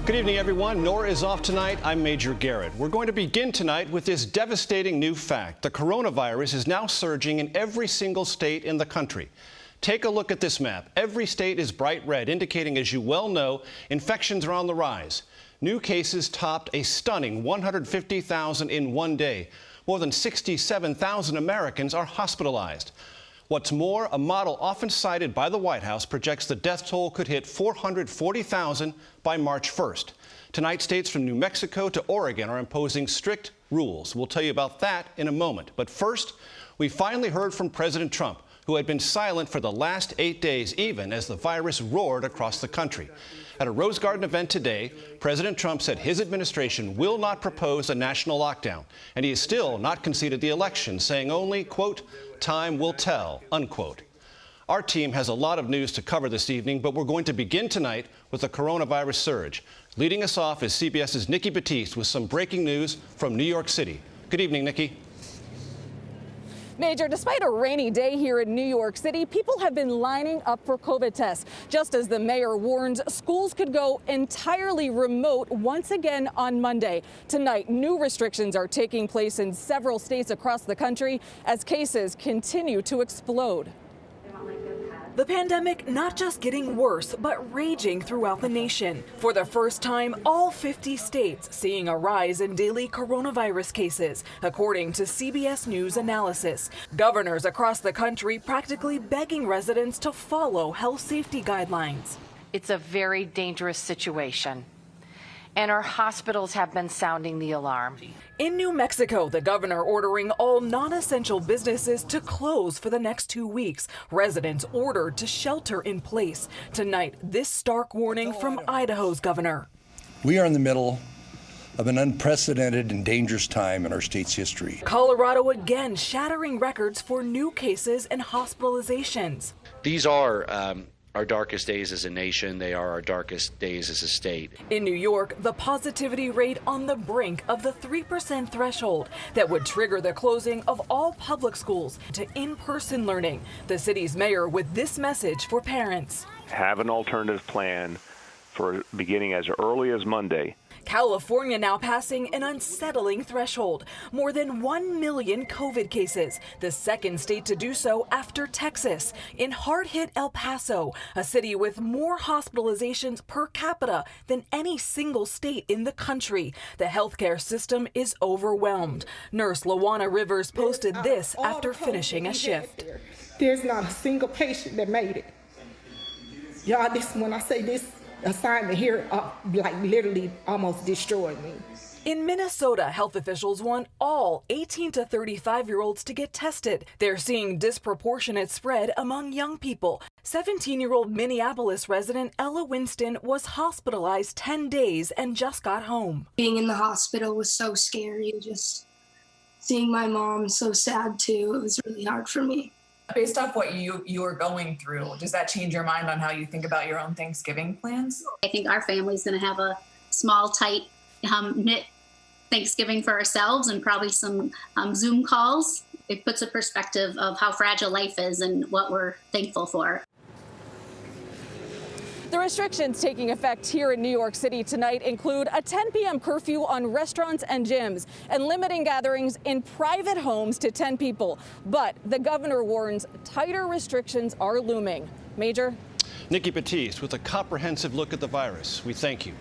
Good evening, everyone. Nora is off tonight. I'm Major Garrett. We're going to begin tonight with this devastating new fact. The coronavirus is now surging in every single state in the country. Take a look at this map. Every state is bright red, indicating, as you well know, infections are on the rise. New cases topped a stunning 150,000 in one day. More than 67,000 Americans are hospitalized. What's more, a model often cited by the White House projects the death toll could hit 440,000 by March 1st. Tonight, states from New Mexico to Oregon are imposing strict rules. We'll tell you about that in a moment. But first, we finally heard from President Trump, who had been silent for the last 8 days, even as the virus roared across the country. At a Rose Garden event today, President Trump said his administration will not propose a national lockdown, and he has still not conceded the election, saying only, quote, "Time will tell," unquote. Our team has a lot of news to cover this evening, but we're going to begin tonight with the coronavirus surge. Leading us off is CBS's Nikki Batiste with some breaking news from New York City. Good evening, Nikki. Major, despite a rainy day here in New York City, people have been lining up for COVID tests. Just as the mayor warns schools could go entirely remote once again on Monday. Tonight, new restrictions are taking place in several states across the country as cases continue to explode. The pandemic not just getting worse, but raging throughout the nation. For the first time, all 50 states seeing a rise in daily coronavirus cases, according to CBS News analysis. Governors across the country practically begging residents to follow health safety guidelines. It's a very dangerous situation, and our hospitals have been sounding the alarm. In New Mexico, the governor ordering all non-essential businesses to close for the next 2 weeks. Residents ordered to shelter in place. Tonight, this stark warning from Idaho's governor. We are in the middle of an unprecedented and dangerous time in our state's history. Colorado again shattering records for new cases and hospitalizations. These are our darkest days as a nation. They are our darkest days as a state. In New York, the positivity rate on the brink of the 3% threshold that would trigger the closing of all public schools to in-person learning. The city's mayor with this message for parents. Have an alternative plan for beginning as early as Monday. California now passing an unsettling threshold. More than 1 million COVID cases, the second state to do so after Texas. In hard-hit El Paso, a city with more hospitalizations per capita than any single state in the country. The healthcare system is overwhelmed. Nurse Lawana Rivers posted this after finishing a shift. There's not a single patient that made it. Y'all, when I say this assignment here, like literally almost destroyed me. In Minnesota, health officials want all 18 to 35-year-olds to get tested. They're seeing disproportionate spread among young people. 17-year-old Minneapolis resident Ella Winston was hospitalized 10 days and just got home. Being in the hospital was so scary. Just seeing my mom so sad too, it was really hard for me. Based off what you are going through, does that change your mind on how you think about your own Thanksgiving plans? I think our family's going to have a small, tight, knit Thanksgiving for ourselves and probably some Zoom calls. It puts a perspective of how fragile life is and what we're thankful for. The restrictions taking effect here in New York City tonight include a 10 p.m. curfew on restaurants and gyms and limiting gatherings in private homes to 10 people. But the governor warns tighter restrictions are looming. Major? Nikki Batiste with a comprehensive look at the virus. We thank you.